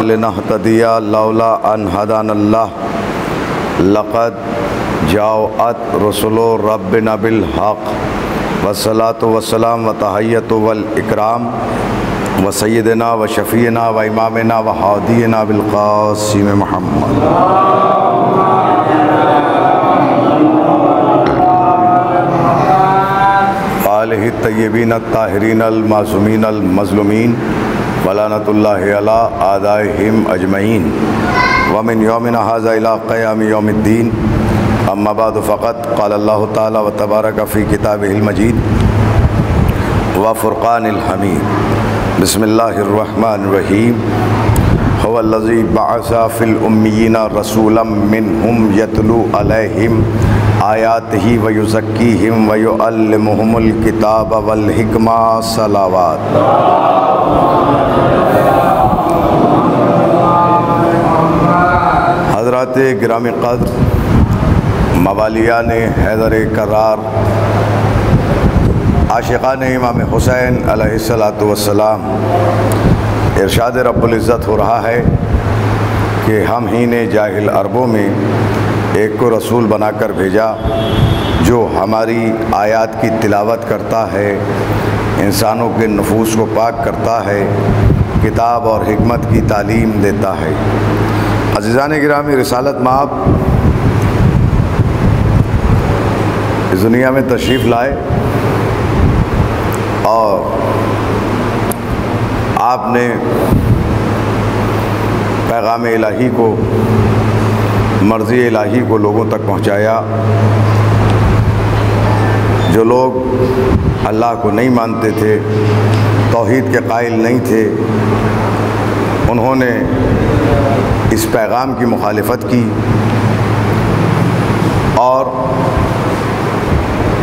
لنہتدی لولا ان ہدانا اللہ لقد جاءت رسل ربنا بالحق والصلاۃ والسلام وتحیۃ والاکرام وسیدنا وشفیعنا وامامنا وہادینا بالقاسم محمد آلہ الطیبین الطاہرین المعصومین المظلومین ولعنۃ اللہ علی اعدائہم اجمعین ومن یومنا ھذا الی قیام یوم الدین اما بعد فقط قال اللہ تعالی وتبارک فی کتابہ المجید وفرقان الحمید بسم اللہ الرحمن الرحیم هو الذی بعث فی الامیین رسولا منہم یتلو علیہم آیاتہ ویزکیہم ویعلمہم الکتاب والحکمہ صلوات حضرات گرامی قدر موالیان حیدر کرار عاشقان امام حسین علیہ السلام، ارشاد رب العزت ہو رہا ہے کہ ہم ہی نے جاہل عربوں میں ایک کو رسول بنا کر بھیجا جو ہماری آیات کی تلاوت کرتا ہے، انسانوں کے نفوس کو پاک کرتا ہے، کتاب اور حکمت کی تعلیم دیتا ہے۔ عزیزان گرامی، رسالت مآب اس دنیا میں تشریف لائے اور آپ نے پیغام الہی کو، مرضی الہی کو لوگوں تک پہنچایا۔ جو لوگ اللہ کو نہیں مانتے تھے، توحید کے قائل نہیں تھے، انہوں نے اس پیغام کی مخالفت کی اور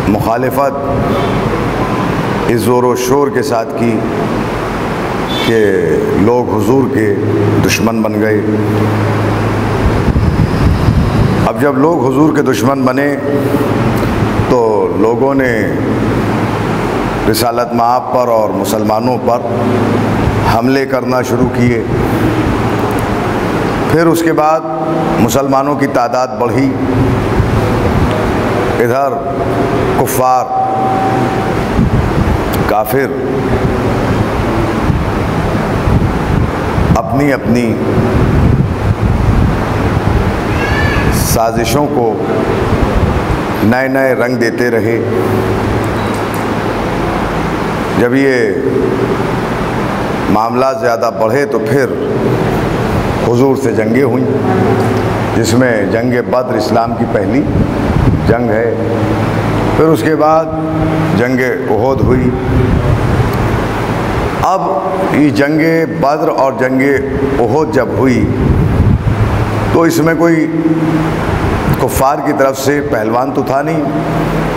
مخالفت اس زور و شور کے ساتھ کی کہ لوگ حضور کے دشمن بن گئے۔ اب جب لوگ حضور کے دشمن بنے تو لوگوں نے رسالت مآب پر اور مسلمانوں پر حملے کرنا شروع کیے۔ پھر اس کے بعد مسلمانوں کی تعداد بڑھی، ادھر کفار، کافر اپنی اپنی سازشوں کو نئے نئے رنگ دیتے رہے۔ جب یہ معاملات زیادہ بڑھے تو پھر حضور سے جنگیں ہوئیں، جس میں جنگ بدر اسلام کی پہلی جنگ ہے۔ پھر اس کے بعد جنگ احد ہوئی۔ اب یہ جنگ بدر اور جنگ احد جب ہوئی تو اس میں کوئی کفار کی طرف سے پہلوان تو تھا نہیں۔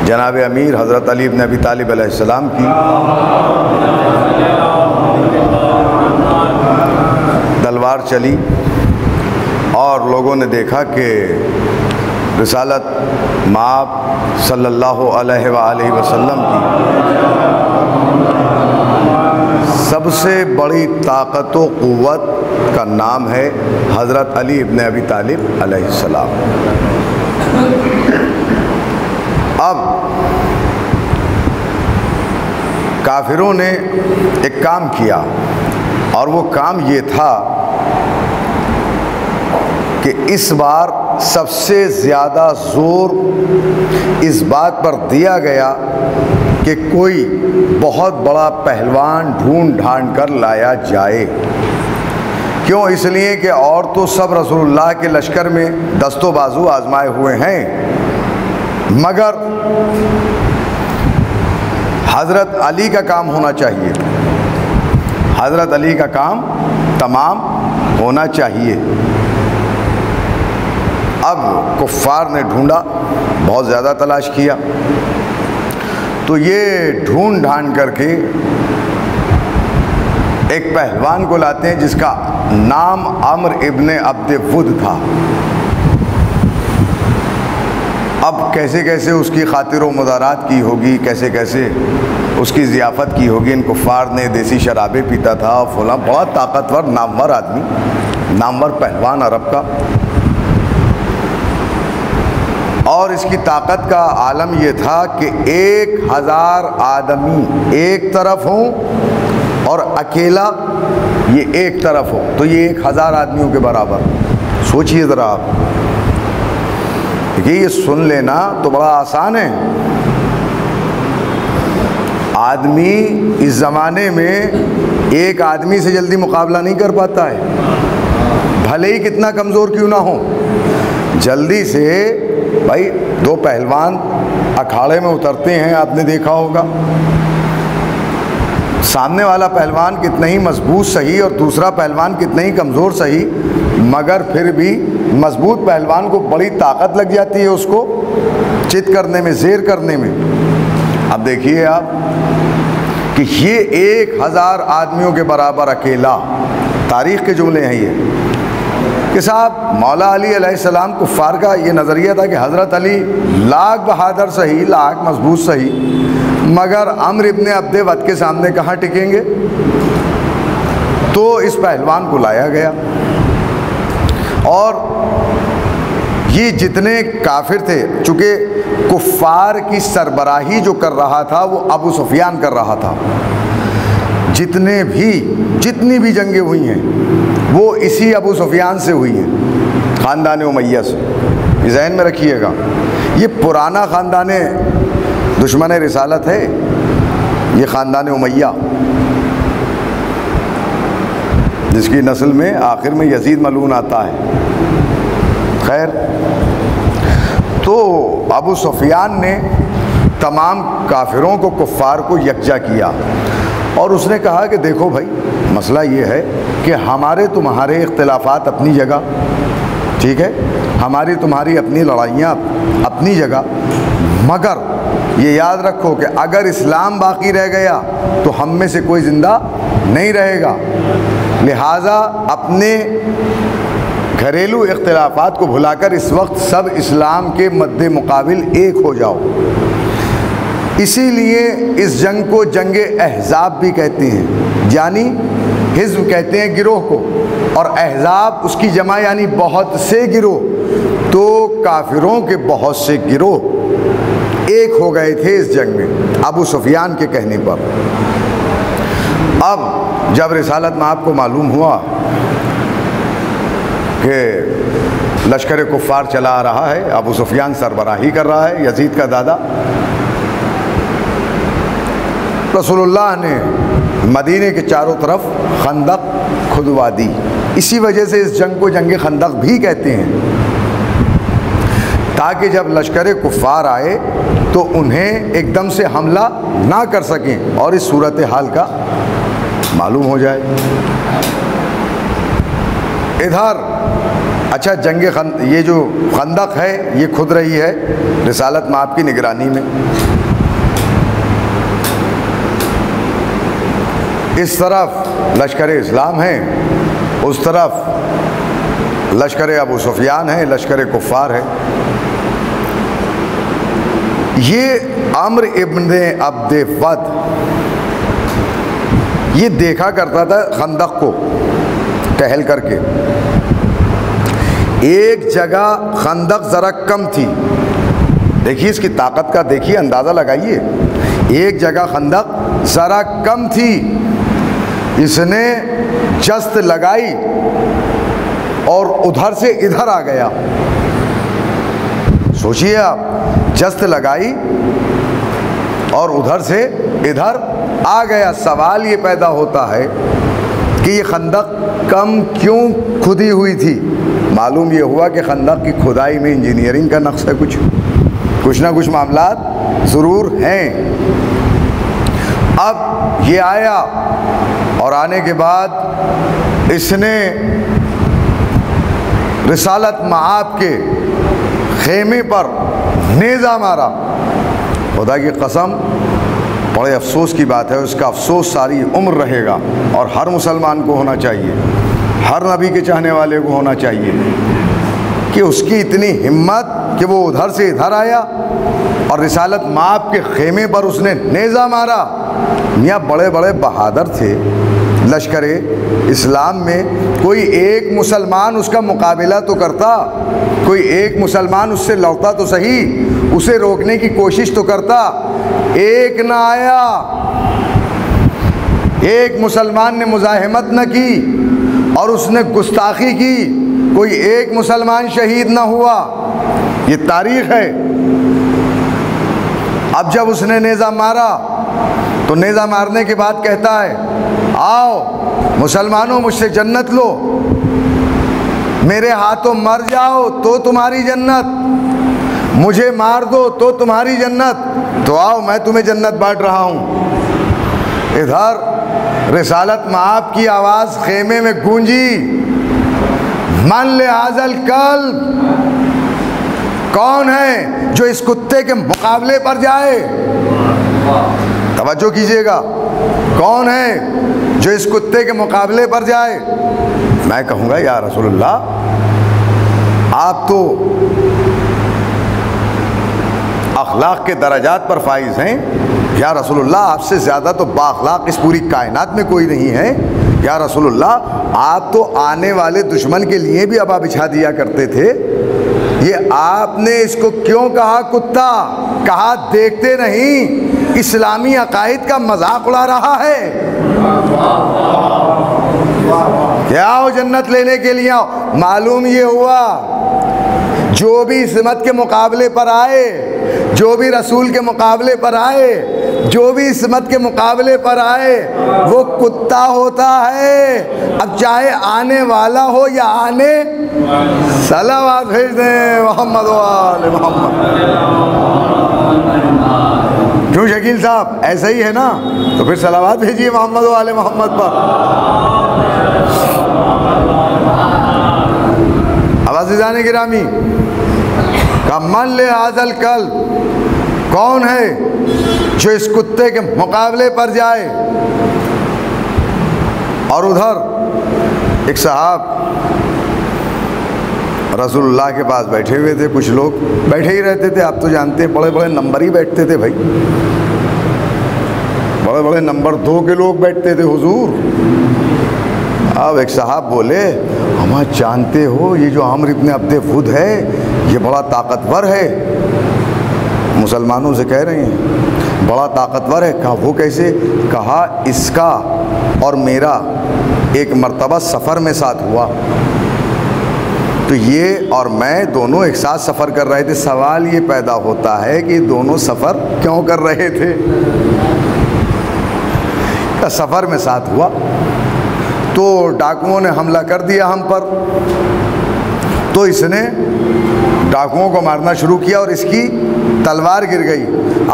جناب امیر حضرت علی بن ابی طالب علیہ السلام کی تلوار چلی اور لوگوں نے دیکھا کہ رسالت مآب صلی اللہ علیہ وآلہ وسلم کی سب سے بڑی طاقت و قوت کا نام ہے حضرت علی ابن ابی طالب علیہ السلام۔ اب کافروں نے ایک کام کیا اور وہ کام یہ تھا کہ اس بار سب سے زیادہ زور اس بات پر دیا گیا کہ کوئی بہت بڑا پہلوان ڈھونڈ ڈھانڈ کر لایا جائے۔ کیوں؟ اس لیے کہ اور تو سب رسول اللہ کے لشکر میں دست و بازو آزمائے ہوئے ہیں، مگر حضرت علی کا کام ہونا چاہیے، حضرت علی کا کام تمام ہونا چاہیے۔ اب کفار نے ڈھونڈا، بہت زیادہ تلاش کیا، تو یہ ڈھونڈ ڈھانڈ کر کے ایک پہلوان کو لاتے ہیں جس کا نام عمر ابن عبد ود تھا۔ اب کیسے کیسے اس کی خاطر و مدارات کی ہوگی، کیسے کیسے اس کی ضیافت کی ہوگی۔ ان کفار نے دیسی شرابیں پیتا تھا اور فلاں، بہت طاقتور نامور آدمی، نامور پہلوان عرب کا، اور اس کی طاقت کا عالم یہ تھا کہ 1000 آدمی ایک طرف ہوں اور اکیلا یہ ایک طرف ہو تو یہ 1000 آدمیوں کے برابر۔ سوچئے ذرا آپ، یہ سن لینا تو بڑا آسان ہے۔ آدمی اس زمانے میں ایک آدمی سے جلدی مقابلہ نہیں کر پاتا ہے، بھلے ہی کتنا کمزور کیوں نہ ہو۔ جلدی سے بھائی، دو پہلوان اکھاڑے میں اترتے ہیں، آپ نے دیکھا ہوگا، سامنے والا پہلوان کتنا ہی مضبوط صحیح اور دوسرا پہلوان کتنا ہی کمزور صحیح، مگر پھر بھی مضبوط پہلوان کو بڑی طاقت لگ جاتی ہے اس کو چت کرنے میں، زیر کرنے میں۔ اب دیکھیے آپ کہ یہ 1000 آدمیوں کے برابر اکیلا، تاریخ کے جملے ہیں یہ، کہ صاحب مولا علی علیہ السلام کفار کا یہ نظریہ تھا کہ حضرت علی لاکھ بہادر صحیح، لاکھ مضبوط صحیح، مگر عمر ابن عبد ود کے سامنے کہاں ٹکیں گے۔ تو اس پہلوان کو لایا گیا اور یہ جتنے کافر تھے، چونکہ کفار کی سربراہی جو کر رہا تھا وہ ابو سفیان کر رہا تھا، جتنی بھی جنگیں ہوئی ہیں وہ اسی ابو سفیان سے ہوئی ہیں، خاندان امیہ سے. یہ ذہن میں رکھیے گا، یہ پرانا خاندان دشمن رسالت ہے، یہ خاندان امیہ، جس کی نسل میں آخر میں یزید ملعون آتا ہے. خیر، تو ابو سفیان نے تمام کافروں کو، کفار کو یکجا کیا اور اس نے کہا کہ دیکھو بھائی، مسئلہ یہ ہے کہ ہمارے تمہارے اختلافات اپنی جگہ، ٹھیک ہے، ہماری تمہاری اپنی لڑائیاں اپنی جگہ، مگر یہ یاد رکھو کہ اگر اسلام باقی رہ گیا تو ہم میں سے کوئی زندہ نہیں رہے گا. لہٰذا اپنے گھریلو اختلافات کو بھلا کر اس وقت سب اسلام کے مد مقابل ایک ہو جاؤ. اسی لیے اس جنگ کو جنگ احزاب بھی کہتے ہیں، یعنی حزب کہتے ہیں گروہ کو، اور احزاب اس کی جمع یعنی بہت سے گروہ. تو کافروں کے بہت سے گروہ ایک ہو گئے تھے اس جنگ میں ابو سفیان کے کہنے پر. اب جب رسالت مآب کو معلوم ہوا کہ لشکر کفار چلا آ رہا ہے، ابو سفیان سربراہی کر رہا ہے، یزید کا دادا، رسول اللہ نے مدینے کے چاروں طرف خندق کھدوا دی. اسی وجہ سے اس جنگ کو جنگ خندق بھی کہتے ہیں، تاکہ جب لشکر کفار آئے تو انہیں ایک دم سے حملہ نہ کر سکیں اور اس صورتحال کا معلوم ہو جائے. ادھر اچھا یہ جو خندق ہے یہ کھد رہی ہے رسالت مآب کی نگرانی میں. اس طرف لشکر اسلام ہے، اس طرف لشکر ابو سفیان ہے، لشکر کفار ہے. یہ عمرو ابن عبد ود یہ دیکھا کرتا تھا خندق کو ٹہل کر کے. ایک جگہ خندق ذرا کم تھی، دیکھیے اس کی طاقت کا، دیکھیے اندازہ لگائیے. ایک جگہ خندق ذرا کم تھی، اس نے جست لگائی اور ادھر سے ادھر آ گیا. سوچئے آپ، جست لگائی اور ادھر سے ادھر آ گیا. سوال یہ پیدا ہوتا ہے کہ یہ خندق کم کیوں کھدی ہوئی تھی؟ معلوم یہ ہوا کہ خندق کی کھدائی میں انجینئرنگ کا نقص ہے، کچھ نہ کچھ معاملات ضرور ہیں. اب یہ آیا اور آنے کے بعد اس نے رسالت مآب کے خیمے پر نیزہ مارا. خدا کی قسم بڑے افسوس کی بات ہے، اس کا افسوس ساری عمر رہے گا، اور ہر مسلمان کو ہونا چاہیے، ہر نبی کے چاہنے والے کو ہونا چاہیے کہ اس کی اتنی ہمت کہ وہ ادھر سے ادھر آیا اور رسالت مآب کے خیمے پر اس نے نیزہ مارا. میاں بڑے بڑے بہادر تھے لشکر اسلام میں، کوئی ایک مسلمان اس کا مقابلہ تو کرتا، کوئی ایک مسلمان اس سے لڑتا تو صحیح، اسے روکنے کی کوشش تو کرتا. ایک نہ آیا، ایک مسلمان نے مزاحمت نہ کی اور اس نے گستاخی کی، کوئی ایک مسلمان شہید نہ ہوا. یہ تاریخ ہے. اب جب اس نے نیزہ مارا تو نیزہ مارنے کے بعد کہتا ہے، آؤ مسلمانوں مجھ سے جنت لو، میرے ہاتھوں مر جاؤ تو تمہاری جنت، مجھے مار دو تو تمہاری جنت، تو آؤ میں تمہیں جنت بانٹ رہا ہوں. ادھر رسالت مآب کی آواز خیمے میں گونجی، من لہذا الکلب، کون ہے جو اس کتے کے مقابلے پر جائے؟ توجہ کیجئے گا، کون ہے جو اس کتے کے مقابلے پر جائے؟ میں کہوں گا یا رسول اللہ، آپ تو اخلاق کے درجات پر فائز ہیں، یا رسول اللہ آپ سے زیادہ تو بااخلاق اس پوری کائنات میں کوئی نہیں ہے. یا رسول اللہ آپ تو آنے والے دشمن کے لیے بھی ابا بچھا دیا کرتے تھے، یہ آپ نے اس کو کیوں کہا کتا؟ کہا دیکھتے نہیں اسلامی عقائد کا مذاق اڑا رہا ہے. کہ آؤ جنت لینے کے لیے آؤ۔ معلوم یہ ہوا جو بھی عصمت کے مقابلے پر آئے، جو بھی رسول کے مقابلے پر آئے، جو بھی عصمت کے مقابلے پر آئے وہ کتا ہوتا ہے، اب چاہے آنے والا ہو یا آنے، صلوات بھیج دیں محمد و آل محمد۔ کیوں شکیل صاحب ایسا ہی ہے نا؟ تو پھر صلوات بھیجیے محمد و آل محمد پر۔ اب عزیزان گرامی، من لہذا الکلب، کون ہے جو اس کتے کے مقابلے پر جائے؟ اور ادھر ایک صاحب رسول اللہ کے پاس بیٹھے ہوئے تھے، کچھ لوگ بیٹھے ہی رہتے تھے، آپ تو جانتے ہیں بڑے بڑے نمبر ہی بیٹھتے تھے بھائی، بڑے بڑے نمبر 2 کے لوگ بیٹھتے تھے حضور۔ اب ایک صاحب بولے، ہم جانتے ہو یہ جو عمرو ابن عبد ود ہے یہ بڑا طاقتور ہے، مسلمانوں سے کہہ رہے ہیں بڑا طاقتور ہے۔ کہا وہ کیسے؟ کہا اس کا اور میرا ایک مرتبہ سفر میں ساتھ ہوا، تو یہ اور میں دونوں ایک ساتھ سفر کر رہے تھے۔ سوال یہ پیدا ہوتا ہے کہ دونوں سفر کیوں کر رہے تھے؟ سفر میں ساتھ ہوا تو ڈاکوؤں نے حملہ کر دیا ہم پر، تو اس نے ڈاکوؤں کو مارنا شروع کیا اور اس کی تلوار گر گئی۔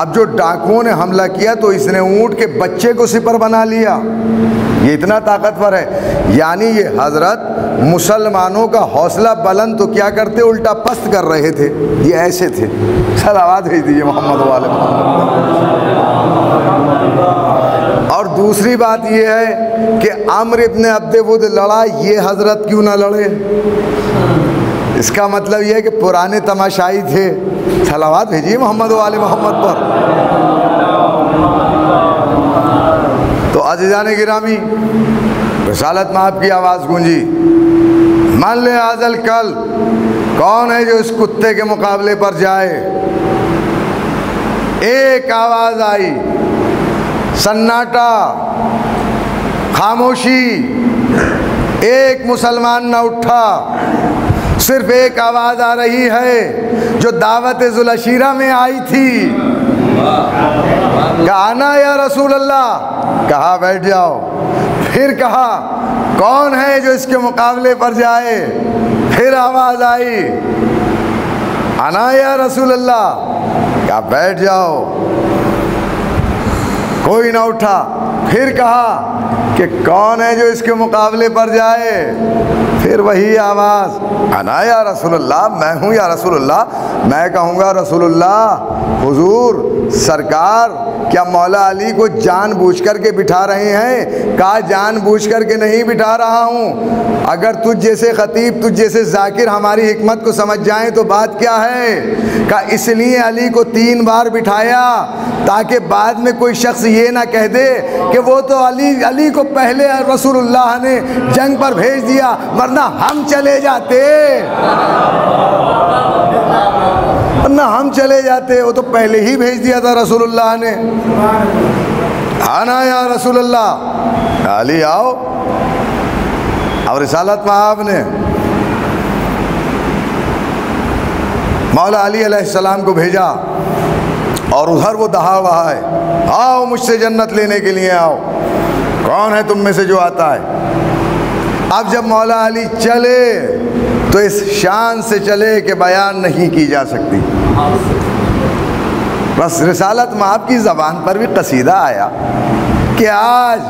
اب جو ڈاکوؤں نے حملہ کیا تو اس نے اونٹ کے بچے کو سپر بنا لیا۔ یہ اتنا طاقتور ہے، یعنی یہ حضرت مسلمانوں کا حوصلہ بلند تو کیا کرتے، الٹا پست کر رہے تھے، یہ ایسے تھے۔ صلوات بھیج دیجیے محمد والے محمد۔ اور دوسری بات یہ ہے کہ عمرو ابن عبد ود لڑا، یہ حضرت کیوں نہ لڑے؟ اس کا مطلب یہ ہے کہ پرانے تماشائی تھے۔ صلوات بھیجیے محمد و آل محمد پر۔ تو عزیزان گرامی، رسالت میں آپ کی آواز گونجی، من لہذا الکلب، کون ہے جو اس کتے کے مقابلے پر جائے؟ ایک آواز آئی، سناٹا، خاموشی، ایک مسلمان نہ اٹھا، صرف ایک آواز آ رہی ہے جو دعوت ذوالعشیرہ میں آئی تھی۔ کہا انا یا رسول اللہ، کہا بیٹھ جاؤ۔ پھر کہا کون ہے جو اس کے مقابلے پر جائے؟ پھر آواز آئی انا یا رسول اللہ، کہا بیٹھ جاؤ۔ کوئی نہ اٹھا۔ پھر کہا کہ کون ہے جو اس کے مقابلے پر جائے؟ پھر وہی آواز انا یا رسول اللہ، میں ہوں یا رسول اللہ۔ میں کہوں گا رسول اللہ، حضور سرکار کیا مولا علی کو جان بوجھ کر کے بٹھا رہے ہیں؟ کہا جان بوجھ کر کے نہیں بٹھا رہا ہوں، اگر تجھ جیسے خطیب، تجھ جیسے ذاکر ہماری حکمت کو سمجھ جائیں تو بات کیا ہے؟ کہا اس لیے علی کو 3 بار بٹھایا تاکہ بعد میں کوئی شخص یہ نہ کہہ دے کہ وہ تو علی کو پہلے رسول اللہ نے جنگ پر بھیج دیا، ورنہ ہم چلے جاتے، وہ تو پہلے ہی بھیج دیا تھا رسول اللہ نے۔ آنا یا رسول اللہ، علی آؤ۔ اور رسالت میں آپ نے مولا علی علیہ السلام کو بھیجا اور ادھر وہ دہا رہا ہے، آؤ مجھ سے جنت لینے کے لیے آؤ، کون ہے تم میں سے جو آتا ہے؟ اب جب مولا علی چلے تو اس شان سے چلے کہ بیان نہیں کی جا سکتی۔ بس رسالت میں آپ کی زبان پر بھی قصیدہ آیا کہ آج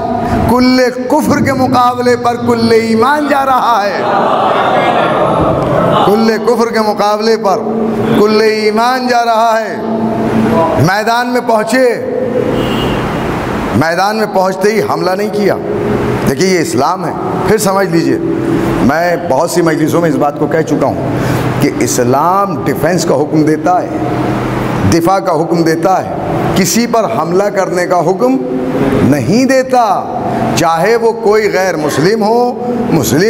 کل کفر کے مقابلے پر کل ایمان جا رہا ہے، کل کفر کے مقابلے پر کل ایمان جا رہا ہے۔ میدان میں پہنچے، میدان میں پہنچتے ہی حملہ نہیں کیا۔ دیکھیے یہ اسلام ہے، پھر سمجھ لیجئے، میں بہت سی مجلسوں میں اس بات کو کہہ چکا ہوں کہ اسلام ڈیفنس کا حکم دیتا ہے، دفاع کا حکم دیتا ہے، کسی پر حملہ کرنے کا حکم نہیں دیتا، چاہے وہ کوئی غیر مسلم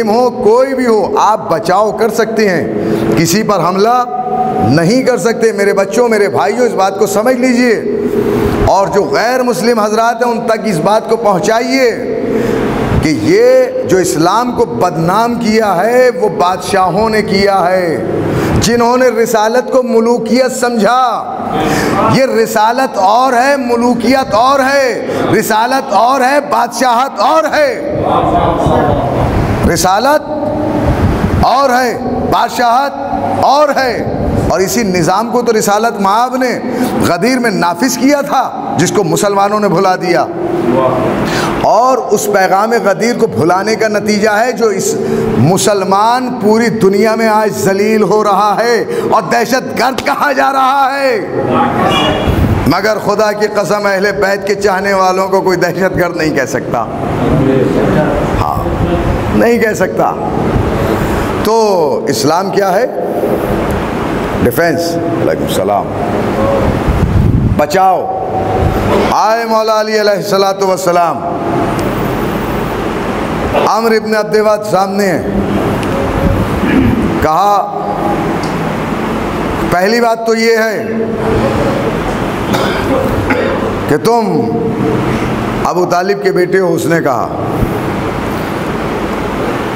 ہو، کوئی بھی ہو، آپ بچاؤ کر سکتے ہیں، کسی پر حملہ نہیں کر سکتے۔ میرے بچوں، میرے بھائیوں، اس بات کو سمجھ لیجئے، اور جو غیر مسلم حضرات ہیں ان تک اس بات کو پہنچائیے کہ یہ جو اسلام کو بدنام کیا ہے وہ بادشاہوں نے کیا ہے، جنہوں نے رسالت کو ملوکیت سمجھا۔ یہ رسالت اور ہے، ملوکیت اور ہے، رسالت اور ہے، بادشاہت اور ہے۔ رسالت اور ہے، بادشاہت اور ہے۔ اور اسی نظام کو تو رسالت مآب نے غدیر میں نافذ کیا تھا، جس کو مسلمانوں نے بھلا دیا۔ اور اس پیغام غدیر کو بھلانے کا نتیجہ ہے جو اس مسلمان پوری دنیا میں آج ذلیل ہو رہا ہے اور دہشت گرد کہا جا رہا ہے۔ مگر خدا کی قسم اہل بیت کے چاہنے والوں کو کوئی دہشت گرد نہیں کہہ سکتا، ہاں نہیں کہہ سکتا۔ تو اسلام کیا ہے؟ ڈیفنس۔ علیکم السلام۔ بچاؤ۔ آئے مولا علی علیہ السلام، عمرو ابن عبد ود سامنے ہے، کہا پہلی بات تو یہ ہے کہ تم ابو طالب کے بیٹے ہو۔ اس نے کہا،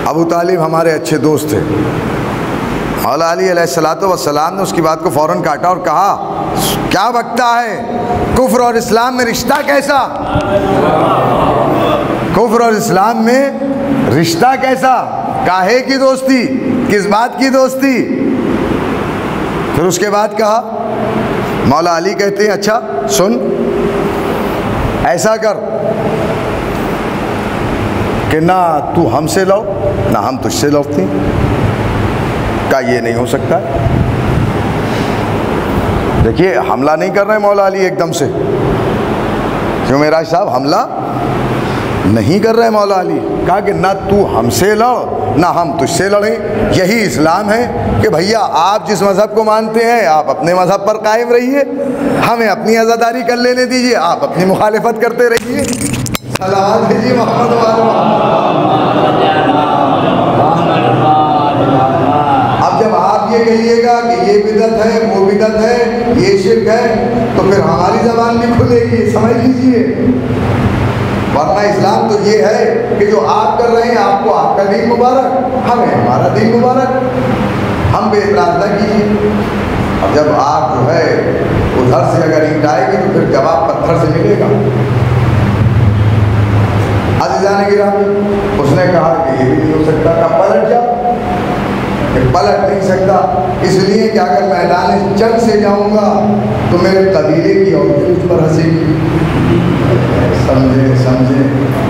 ابو طالب ہمارے اچھے دوست تھے۔ مولا علی علیہ السلام نے اس کی بات کو فوراً کاٹا اور کہا، کیا بکتا ہے؟ کفر اور اسلام میں رشتہ کیسا؟ کفر اور اسلام میں رشتہ کیسا؟ کاہے کی دوستی؟ کس بات کی دوستی؟ پھر اس کے بعد کہا، مولا علی کہتے ہیں اچھا سن، ایسا کر کہ نہ تو ہم سے لو نہ ہم تجھ سے لوٹتے ہیں۔ کہا یہ نہیں ہو سکتا۔ دیکھیے حملہ نہیں کر رہے مولا علی ایک دم سے، کیوں میرا صاحب حملہ نہیں کر رہے مولا علی۔ کہا کہ نہ تو ہم سے لڑ نہ ہم تجھ سے لڑیں۔ یہی اسلام ہے کہ بھیا آپ جس مذہب کو مانتے ہیں آپ اپنے مذہب پر قائم رہیے، ہمیں اپنی عزاداری کر لینے دیجیے، آپ اپنی مخالفت کرتے رہیے۔ صلوات بھیجیے محمد اب جب آپ یہ کہیے گا کہ یہ بدعت ہے وہ بدعت ہے یہ شرک ہے تو پھر ہماری زبان بھی کھلے گی، سمجھ لیجیے۔ ورنہ اسلام تو یہ ہے کہ جو آپ کر رہے ہیں آپ کو آپ کا دین مبارک، ہمیں ہمارا دین مبارک، ہم پہ اعتراض نہ کیجیے۔ اب جب آپ جو ہے ادھر سے اگر اینٹ آئے گی تو پھر جواب پتھر سے ملے گا۔ عزیزان گرامی، اس نے کہا کہ یہ بھی نہیں ہو سکتا۔ کب پلٹ جاؤ؟ کہ پلٹ نہیں سکتا، اس لیے کہ اگر میدان جنگ سے جاؤں گا تو میرے قبیلے کی عورتیں مجھ پر ہنسے گی۔ سمجھے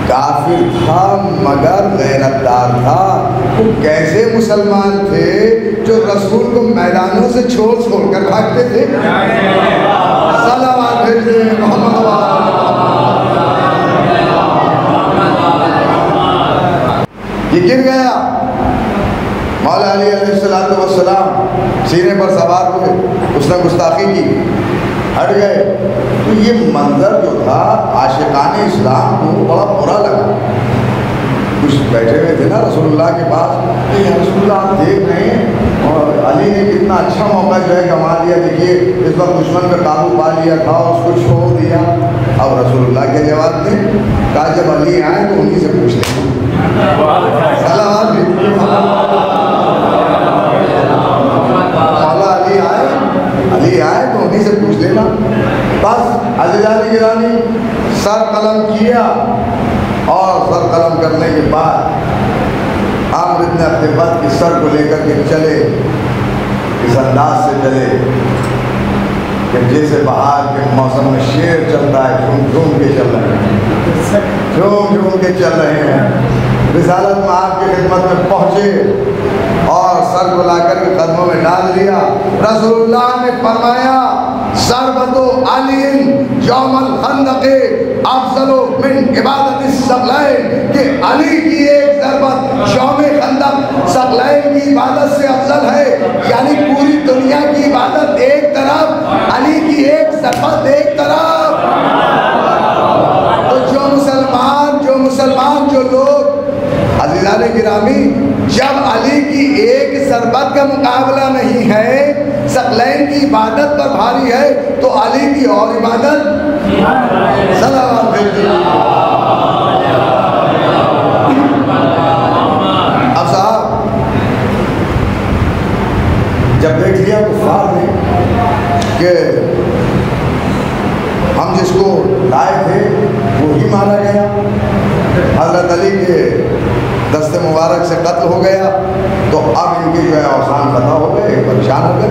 کافر تھا مگر غیرت دار تھا۔ وہ کیسے مسلمان تھے جو رسول کو میدانوں سے چھوڑ کر بھاگتے تھے؟ صلوات بھیجتے ہیں محمد یہ گر گیا۔ مولا علی علیہ السلام سینے پر سوار ہوئے، اس نے گستاخی کی، ہٹ گئے۔ تو یہ منظر جو تھا عاشقان اسلام کو بڑا برا لگا۔ کچھ بیٹھے ہوئے تھے نا رسول اللہ کے پاس، یا رسول اللہ آپ دیکھ رہے ہیں اور علی نے کتنا اچھا موقع جو ہے کما لیا، دیکھیے اس وقت دشمن پہ قابو پا لیا تھا اور اس کو چھوڑ دیا۔ اب رسول اللہ کے جواب دیں، کہا جب علی آئے تو انہی سے پوچھ لیں۔ علی آئے تو انہی سے پوچھ لینا۔ بس عزیزان گرامی سر قلم کیا، اور سر قلم کرنے کے بعد عمرو ابن عبد ود کے سر کو لے کر کے چلے، اس انداز سے چلے کہ جیسے بہار کے موسم میں شیر چلتا ہے، جھوم جھوم کے چل رہے ہیں، جھوم جھوم کے چل رہے ہیں۔ رسالت مآب کی خدمت میں پہنچے اور سر کو لا کر کے قدموں میں ڈال دیا۔ رسول اللہ نے فرمایا، ضربۃ علی یوم الخندق افضل من عبادت الثقلین، کہ علی کی ایک ضربت یوم خندق ثقلین کی عبادت سے افضل ہے۔ یعنی پوری دنیا کی عبادت ایک طرف، علی کی ایک ضربت ایک طرف۔ تو جو مسلمان جو لوگ عزیزان گرامی، جب علی کی ایک ضربت کا مقابلہ نہیں ہے، ثقلین کی عبادت پر بھاری ہے، تو علی کی اور عبادت صلوات بھیجیے۔ دست مبارک سے قتل ہو گیا تو اب ان کے جو ہے اوسان فتح ہو گئے، پریشان ہو گئے،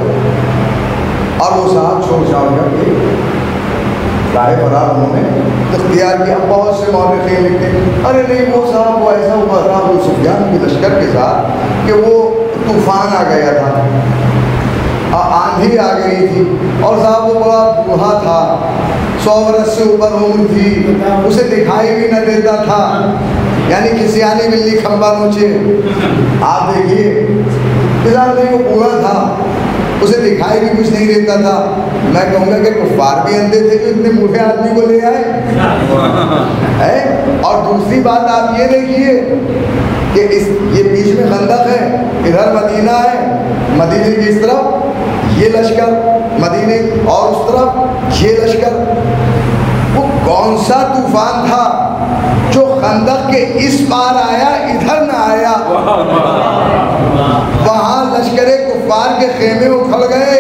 اور وہ صاحب چھوڑ چھاڑ کر کے راہ فرار انہوں نے اختیار کیا۔ بہت سے مورخین لکھتے ہیں ارے نہیں وہ صاحب وہ ایسا ہوا تھا ابو سفیان کی لشکر کے ساتھ کہ وہ طوفان آ گیا تھا، آندھی آ گئی تھی، اور صاحب وہ بڑا بوڑھا تھا، 100 برس سے اوپر عمر تھی، اسے دکھائی بھی نہ دیتا تھا، یعنی کسی آنی بلی کھمبا نوچے۔ آپ دیکھیے وہ بوڑھا تھا، اسے دکھائی بھی کچھ نہیں دیتا تھا۔ میں کہوں گا کہ کفار بھی اندھے تھے جو اتنے بوڑھے آدمی کو لے آئے۔ اور دوسری بات آپ یہ دیکھیے کہ یہ بیچ میں خندق ہے، ادھر مدینہ ہے، مدینے کی اس طرف یہ لشکر مدینے اور اس طرف یہ لشکر۔ وہ کون سا طوفان تھا جو خندق کے اس پار آیا ادھر نہ آیا؟ وہاں لشکر کفار کے خیمے اکھڑ گئے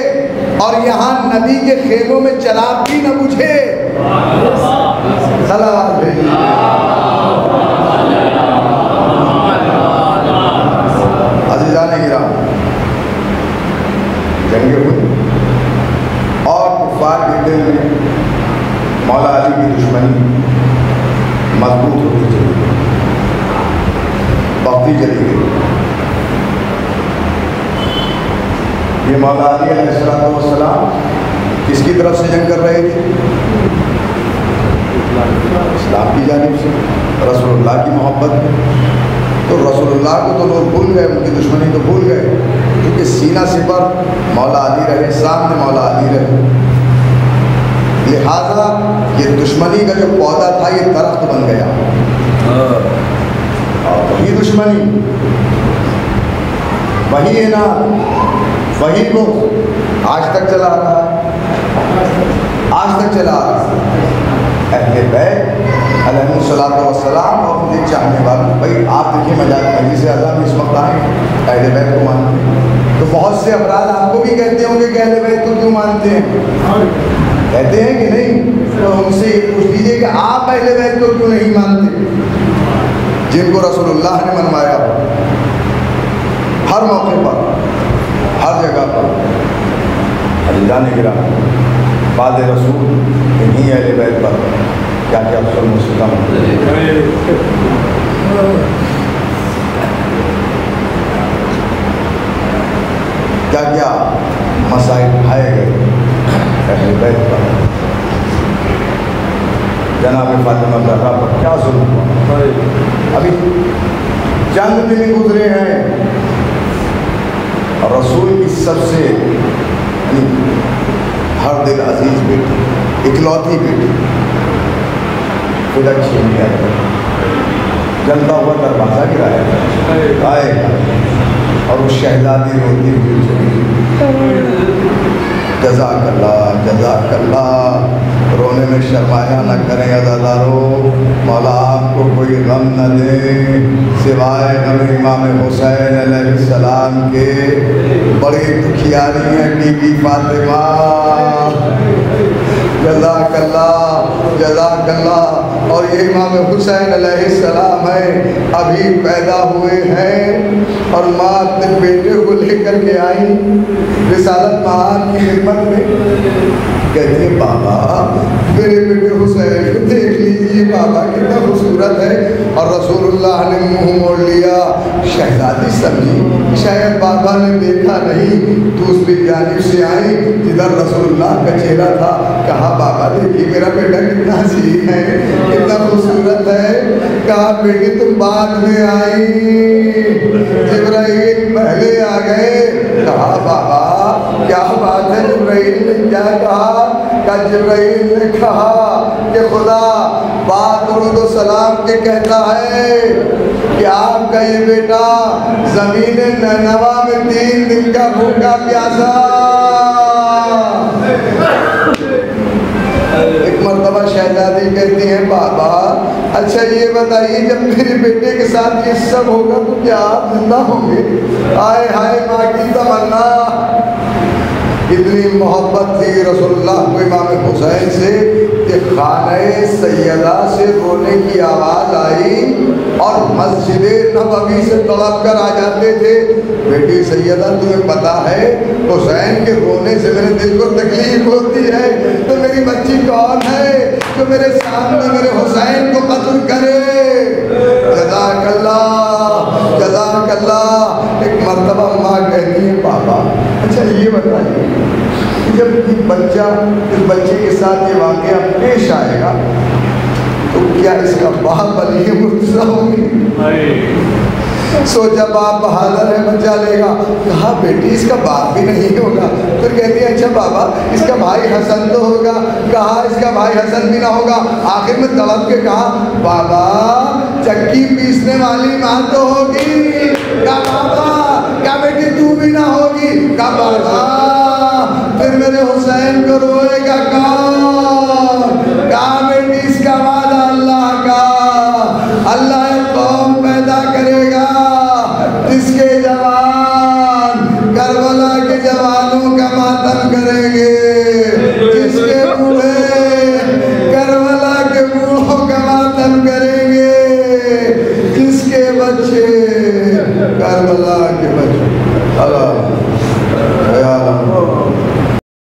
اور یہاں نبی کے خیموں میں چراغ بھی نہ بجھے۔ صلوات عزیزان کرام، جنگیں ہوئی اور کفار کے دل میں مولا علی کی دشمنی مضبوط ہوتی چلی گئی، بڑھتی چلی گئی۔ یہ مولا علی علیہ السلام کس کی طرف سے جنگ کر رہے تھے؟ اسلام کی جانب سے، رسول اللہ کی محبت میں۔ تو رسول اللہ کو تو لوگ بھول گئے، ان کی دشمنی تو بھول گئے، کیونکہ سینہ سپر مولا علی رہے، سامنے مولا علی رہے، لہذا یہ دشمنی کا جو پودا تھا یہ درخت بن گیا، اور وہی دشمنی، وہی اناد، وہی کو آج تک چلا رہا ہے، آج تک چلا رہا ہے۔ اہل بیت علیہ الصلوۃ والسلام اور ان کے چاہنے والے، بھائی آپ دیکھیے مجلس اعظم اس وقت آئے اہل بیت کو مانتے ہیں، تو بہت سے افراد آپ کو بھی کہتے ہوں گے کہ اہل بیت کو کیوں مانتے ہیں، کہتے ہیں کہ نہیں؟ تو ان سے یہ پوچھ لیجیے کہ آپ اہل بیت کو کیوں نہیں مانتے، جن کو رسول اللہ نے منوایا ہر موقع پر، ہر جگہ پر۔ عزیزان کرام، بعد رسول انہی اہل بیت پر کیا کیا ظلم و ستم، کیا کیا مسائل اٹھائے گئے اہل بیت پر، جناب فاطمہ زہرا پر کیا ظلم ہوا۔ ابھی چند دن گزرے ہیں اور رسول کی سب سے ہر دل عزیز بیٹی، اکلوتی بیٹی فدک چھین لیا، جلتا ہوا دروازہ گرایا آئے گا، اور وہ شہزادی روتی ہوئی چلی، جزاک اللہ جزاک اللہ، رونے میں شرمایا نہ کریں عزادارو، مولا آپ کو کوئی غم نہ دے سوائے غم امام حسین علیہ السلام کے، بڑی دکھیاری ہیں بی بی فاطمہ، جزاک اللہ جزاک اللہ۔ اور یہ امام حسین علیہ السلام ہے، ابھی پیدا ہوئے ہیں اور ماں اپنے بیٹے کو لے کر کے آئیں رسالت مآب کی خدمت میں، کہتے ہیں بابا میرے بیٹے حسین کو دیکھ لیجیے، بابا کتنا خوبصورت ہے، اور رسول اللہ نے منہ موڑ لیا، شہزادی سمجھی شاید بابا نے دیکھا نہیں، دوسری جانب سے آئی جدھر رسول اللہ کا چہرہ تھا، کہا بابا دیکھیے میرا بیٹا کتنا حسین ہے، کتنا خوبصورت ہے، کہا بیٹی تم بعد میں آئی، جبرائیل پہلے آ گئے، کہا بابا کیا بات ہے، جبرائیل نے کیا کہا، کہ جبرائیل نے کہا کہ خدا بات درود و سلام کے کہتا ہے کہ آپ کا یہ بیٹا زمین نینوا میں 3 دن کا بھوکا پیاسا۔ ایک مرتبہ شہزادی کہتی ہیں بابا اچھا یہ بتائیے جب میرے بیٹے کے ساتھ یہ سب ہوگا تو کیا آپ زندہ ہوں گے؟ آئے ہائے ماں کی تمنا، اتنی محبت تھی رسول اللہ کو امام حسین سے کہ خانہ سیدہ سے رونے کی آواز آئی اور مسجد نبوی سے تڑپ کر آ جاتے تھے، بیٹی سیدہ تمہیں پتہ ہے حسین کے رونے سے میرے دل کو تکلیف ہوتی ہے، تو میری بچی کون ہے جو میرے سامنے میرے حسین کو قتل کرے؟ جزاک اللہ جزاک اللہ۔ ایک مرتبہ ماں کہتی ہے پاپا اچھا یہ بتائیے کہ جب یہ بچہ اس بچے کے ساتھ یہ واقعہ پیش آئے گا تو کیا اس کا باپ علی مرتضیٰ ہوگی؟ سوچا باپ بہادر ہے بچہ لے گا، کہا بیٹی اس کا باپ بھی نہیں ہوگا۔ پھر کہتی ہے اچھا بابا اس کا بھائی حسن تو ہوگا، کہا اس کا بھائی حسن بھی نہ ہوگا۔ آخر میں تڑپ کے کہا بابا چکی پیسنے والی ماں تو ہوگی، کہا بابا کیا بیٹی تو بھی نہ ہوگی، کہا بابا پھر میرے حسین کو روئے گا کون؟ کہا بیٹی اس کا وعدہ اللہ کا، اللہ ایک قوم پیدا کرے گا جس کے جوان کربلا کے جوانوں کا ماتم کریں گے،